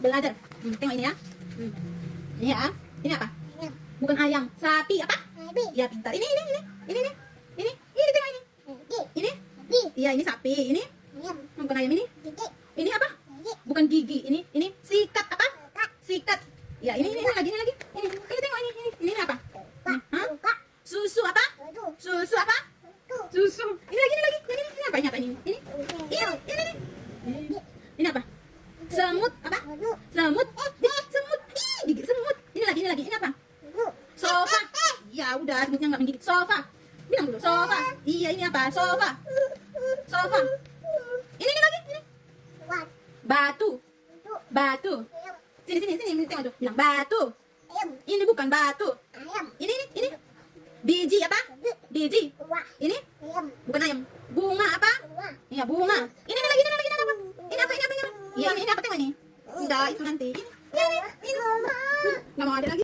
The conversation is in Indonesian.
Belajar. Tengok ini ya. Ini ya. Ini apa? Bukan ayam. Sapi apa? Ya pintar. Ini. Ini tengok ini. Ini? Iya ini sapi. Ini? Bukan ayam ini. Ini apa? Bukan gigi. Ini sikat apa? Sikat. Ya ini lagi. Ini tengok ini. Ini apa? Hah? Susu apa? Susu apa? Susu. Ini lagi. Ini apa? Ini. Ini apa? Semut apa? Semut. Semut. Gigit semut. Ini lagi. Ini apa? Sofa. Ya udah, semutnya nggak menggigit. Sofa. Bilang dulu sofa. Iya ini apa? Sofa. Ini lagi. Ini. Batu. Sini tengok tuh. Bilang batu. Ini bukan batu. Ini. Biji apa? Biji. Ini bukan ayam. Bunga apa? Iya bunga. Ini lagi. Ini apa? Iya ini apa tengok ini? Enggak itu nanti. Ini. Nggak mau ada lagi.